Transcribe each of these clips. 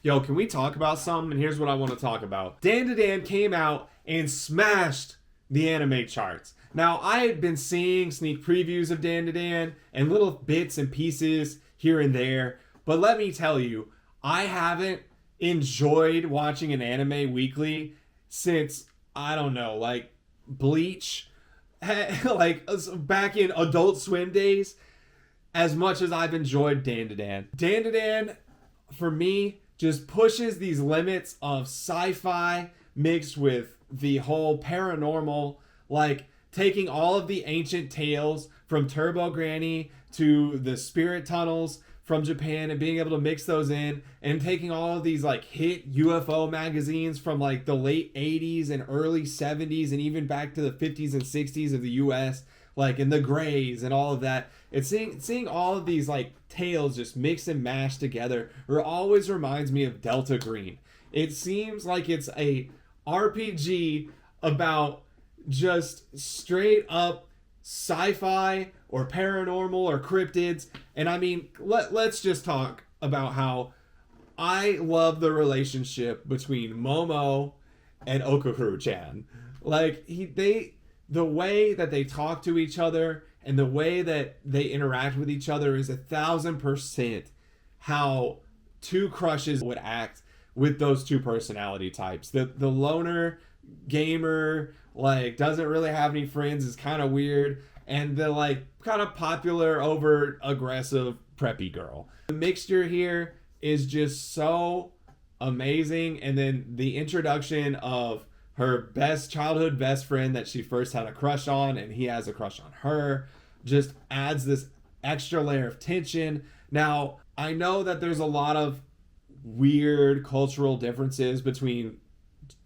Yo, can we talk about something? And here's what I want to talk about. Dandadan came out and smashed the anime charts. Now, I had been seeing sneak previews of Dandadan and little bits and pieces here and there, but let me tell you, I haven't enjoyed watching an anime weekly since, I don't know, like Bleach, like back in Adult Swim days, as much as I've enjoyed Dandadan. Dandadan, for me, just pushes these limits of sci-fi mixed with the whole paranormal, like taking all of the ancient tales from Turbo Granny to the spirit tunnels from Japan and being able to mix those in, and taking all of these like hit UFO magazines from like the late 80s and early 70s and even back to the 50s and 60s of the US, like in the Greys and all of that. It's seeing all of these like tales just mix and mash together. It always reminds me of Delta Green. It seems like it's a RPG about just straight up sci-fi or paranormal or cryptids. And I mean, let's just talk about how I love the relationship between Momo and Okakuru-chan. Like the way that they talk to each other and the way that they interact with each other is 1,000% how two crushes would act with those two personality types. The loner gamer, like, doesn't really have any friends, is kind of weird, and the like kind of popular over aggressive preppy girl. The mixture here is just so amazing. And then the introduction of her childhood best friend that she first had a crush on, and he has a crush on her, just adds this extra layer of tension. Now, I know that there's a lot of weird cultural differences between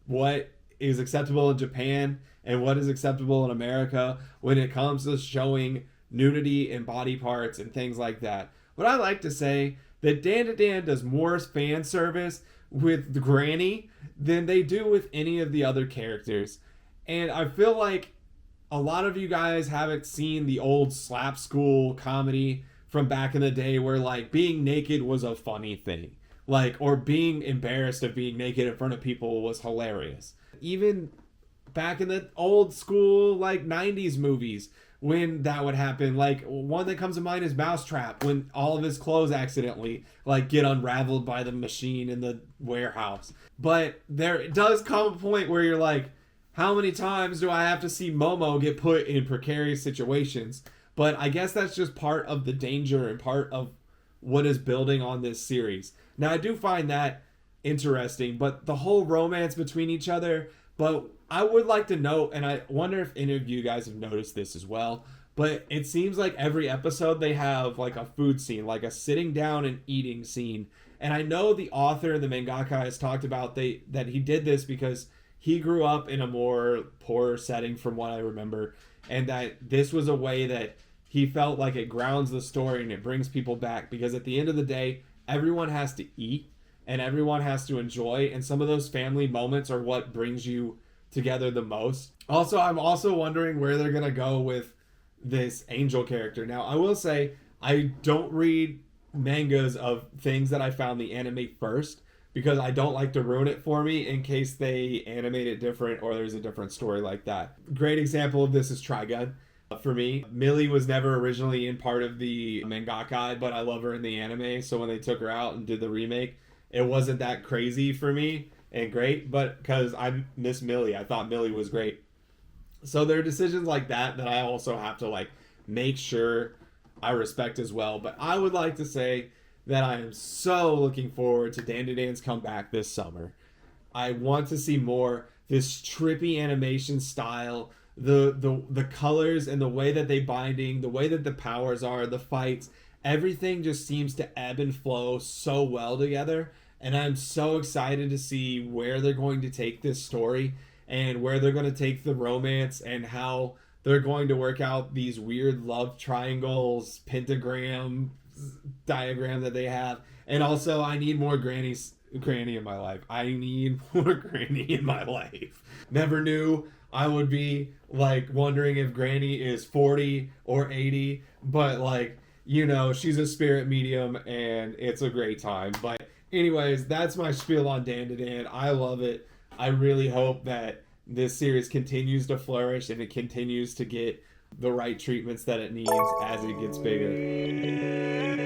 what is acceptable in Japan and what is acceptable in America when it comes to showing nudity and body parts and things like that. But I like to say that Dandadan does more fan service with the Granny than they do with any of the other characters. And I feel like a lot of you guys haven't seen the old slap school comedy from back in the day where like being naked was a funny thing. Like, or being embarrassed of being naked in front of people was hilarious. Even back in the old school like 90s movies when that would happen, like one that comes to mind is Mousetrap, when all of his clothes accidentally like get unraveled by the machine in the warehouse. But there does come a point where you're like, how many times do I have to see Momo get put in precarious situations? But I guess that's just part of the danger and part of what is building on this series. Now, I do find that interesting, but the whole romance between each other. But I would like to note, and I wonder if any of you guys have noticed this as well, but it seems like every episode they have like a food scene, like a sitting down and eating scene. And I know the author, the mangaka, has talked about that he did this because he grew up in a more poor setting from what I remember, and that this was a way that he felt like it grounds the story and it brings people back, because at the end of the day, everyone has to eat and everyone has to enjoy, and some of those family moments are what brings you together the most. Also, I'm also wondering where they're gonna go with this Angel character. Now, I will say I don't read mangas of things that I found the anime first, because I don't like to ruin it for me in case they animate it different or there's a different story like that. Great example of this is Trigun. For me, Millie was never originally in part of the mangaka, but I love her in the anime, so when they took her out and did the remake, it wasn't that crazy for me and great, but because I miss Millie, I thought Millie was great. So there are decisions like that I also have to like make sure I respect as well. But I would like to say that I am so looking forward to Dandadan's comeback this summer. I want to see more this trippy animation style, the colors and the way that they binding, the way that the powers are, the fights, everything just seems to ebb and flow so well together. And I'm so excited to see where they're going to take this story and where they're going to take the romance and how they're going to work out these weird love triangles, pentagram diagram that they have. And also, I need more Granny in my life. I need more Granny in my life. Never knew I would be like wondering if Granny is 40 or 80, but like, you know, she's a spirit medium and it's a great time. But Anyways, that's my spiel on Dandadan. I love it. I really hope that this series continues to flourish and it continues to get the right treatments that it needs as it gets bigger.